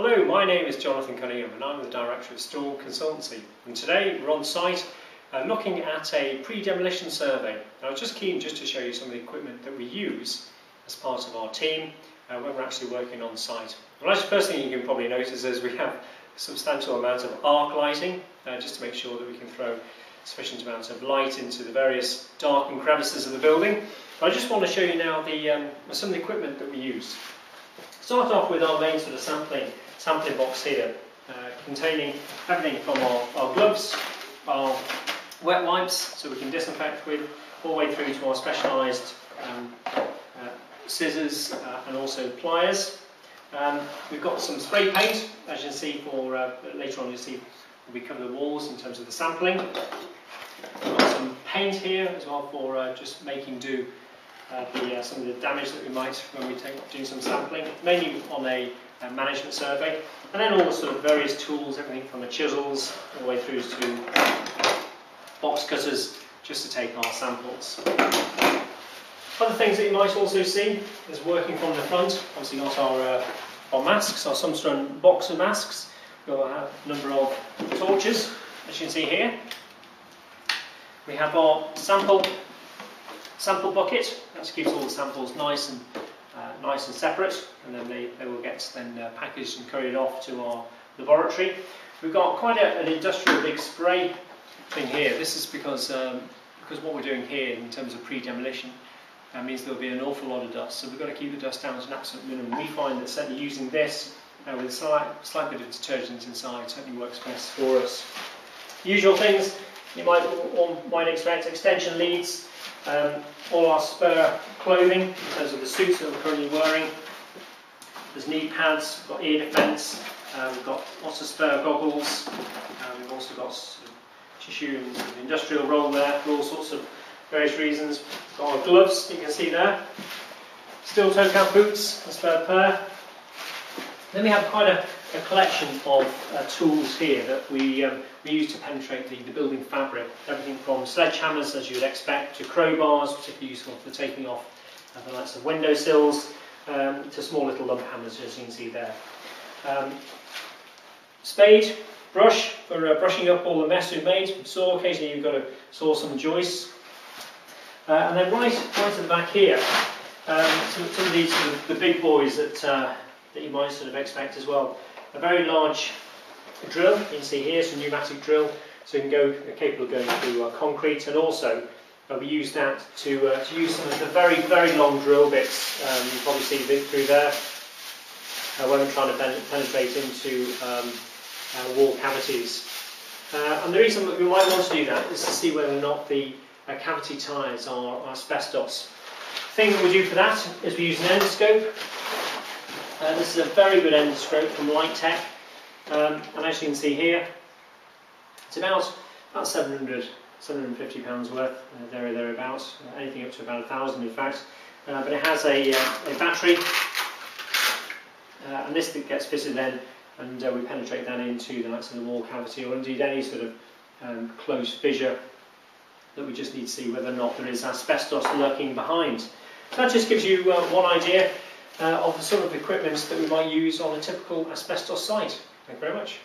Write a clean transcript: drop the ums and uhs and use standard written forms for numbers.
Hello, my name is Jonathan Cunningham and I'm the Director of Storm Consultancy, and today we're on site looking at a pre-demolition survey. I was just keen to show you some of the equipment that we use as part of our team when we're actually working on site. Well, the first thing you can probably notice is we have a substantial amount of arc lighting just to make sure that we can throw sufficient amount of light into the various darkened crevices of the building. I just want to show you now some of the equipment that we use. Start off with our main sort of sampling box here, containing everything from our gloves, our wet wipes, so we can disinfect with, all the way through to our specialised scissors and also pliers. We've got some spray paint, as you can see, for later on you'll see we cover the walls in terms of the sampling. We've got some paint here as well for just making do some of the damage that we might when we do some sampling, mainly on a management survey, and then all the sort of various tools, everything from the chisels all the way through to box cutters, just to take our samples. Other things that you might also see is working from the front. Obviously got our masks, our Sundstrand boxer masks. We've got a number of torches, as you can see here. We have our sample bucket. That keeps all the samples nice and separate, and then they will get packaged and couriered off to our laboratory. We've got quite an industrial big spray thing here. This is because what we're doing here in terms of pre-demolition means there'll be an awful lot of dust, so we've got to keep the dust down to an absolute minimum. We find that certainly using this with a slight bit of detergent inside certainly works best for us. Usual things you might expect: extension leads, all our spare clothing in terms of the suits that we're currently wearing. There's knee pads, we've got ear defence, we've got lots of spare goggles, we've also got sort of tissue and sort of industrial roll there for all sorts of various reasons. We've got our gloves, you can see there, steel toe cap boots, a spare pair. Then we have quite a collection of tools here that we use to penetrate the building fabric. Everything from sledgehammers, as you would expect, to crowbars, particularly useful for taking off the likes of windowsills, to small little lump hammers, as you can see there. Spade, brush for brushing up all the mess we've made. Saw, occasionally you've got to saw some joists. And then right at the back here, some of these sort of the big boys that you might sort of expect as well. A very large drill, you can see here, it's a pneumatic drill, so you can capable of going through concrete, and also we use that to use some of the very, very long drill bits. You can probably see through there when we're trying to penetrate into wall cavities. And the reason that we might want to do that is to see whether or not the cavity tiles are asbestos. The thing that we do for that is we use an endoscope. This is a very good endoscope from Lighttech, and as you can see here, it's about £750 worth, there or thereabouts, anything up to about 1,000 in fact, but it has a battery, and this thing gets fitted then, and we penetrate that into the likes of the wall cavity, or indeed any sort of closed fissure that we just need to see whether or not there is asbestos lurking behind. So that just gives you one idea of the sort of equipment that we might use on a typical asbestos site. Thank you very much.